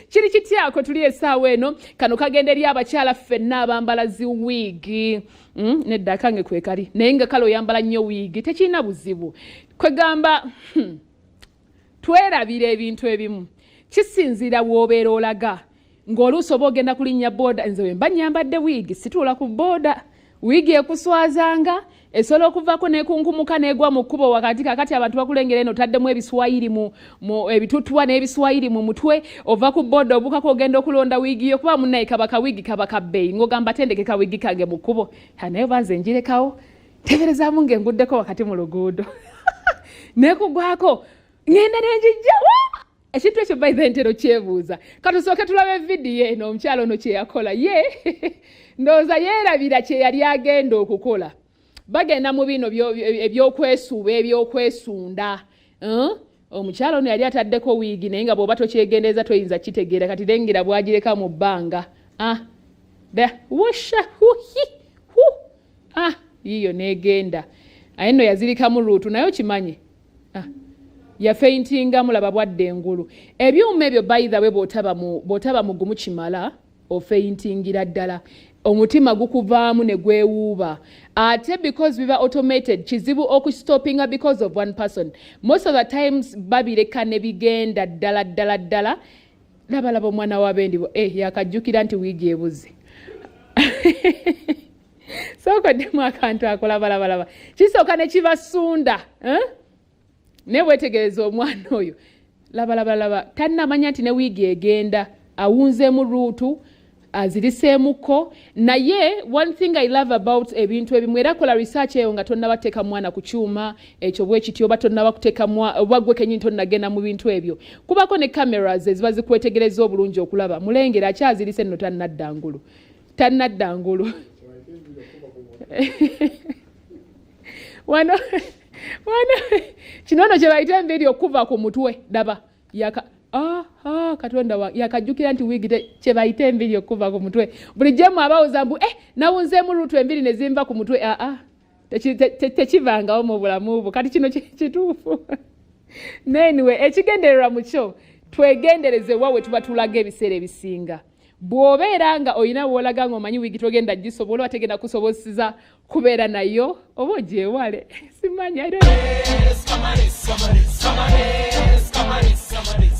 Kiri kityako tuli essaawa eno kano kagenda eri abakyala ffenna abambala zi wiigi nedda kange kwe kali naye nga kale oyambala nnyo wiigi tekirina buzibu kwegamba twerabira ebintu ebimu kisinziira w'obeera olaga ng'oluusi oba ogenda kulinnya booda nze bwe mba nnyambadde wiigi situula ku booda wiigi ekuswazanga esobola okuvaako n'ekunkumuka n'egwa mu kkubo wakati kakati abantu bakulengera eno taddemu ebiswayiri mu ebitutuwa n'ebiswayiri mu mutwe ova ku booda obukako ogenda okulonda wiigi yo kuba munnaye kaba kawiigi kaba kabbeeyi ng'ogamba tendeke kawiigi kange mu kkubo naye banze njirekawo teberezaamu ng'enguddeko wakati mu luguudo nekugwako ngenda nenjijjawo ekintu ekyo baithe ntero kyebuuza katusooke tulabe vidiyo eno omukyalo ono kye yakola ye ndowooza yeerabira kye yali agenda okukola bagenda mu bino ebyokwesuuba ebyokwesunda omukyalo ono yali ataddeko wiigi naye nga bw'oba tokyegendeeza toyinza kitegeera kati lengera bwagireka mu bbanga yiyo negenda aye nno yazirikamu luutu naye okimanye yafeintingamu laba bwadde engulu ebyuma ebyo bayitha bwe bw'otaba mugumu kimala ofeintingira ddala omutima gukuvaamu ne gwewuuba ate because biba automated kizibu okustoppinga because of one person most of the times babireka ne bigenda ddala labalaba omwana w'abendibo yakajjukira nti wiigi ebuze sookoddemu akantu akolabalaba kisooka ne kibasunda ne bwetegereza omwana oyo labalaba tannamanya nti ne wiigi egenda awunzeemu ruutu aziriseemuko naye one thing I love about ebintu ebimu era kola research eyo nga tonnabateeka mwana ku kyuma ekyo bwe kityo oba tonnabakuteeka oba gwe kennyini tonnagenda mu bintu ebyo kubako ne cameras eziba zikwetegereza obulungi okulaba mulengera akyazirise nno tannadda ngulu wano kino nno kye bayita enviiri okuva ku mutwe daba katonda yakajjukira nti wiigi kye bayita enviiri okuva ku mutwe bulijjo mu abawuza mbu nawunzeemu luutu enviiri ne zimva ku mutwe tekivangawo mu bulamu bwo kati kino kituufu anyway ekigendererwa mu kyo twegendereze wa we tuba tulaga ebiseera ebisinga bw'obeera nga olina w'olaga ng'omanyi wiigi togenda gisobola oba tegenda kusobozesa kubeera nayo oba ogyewale simanyi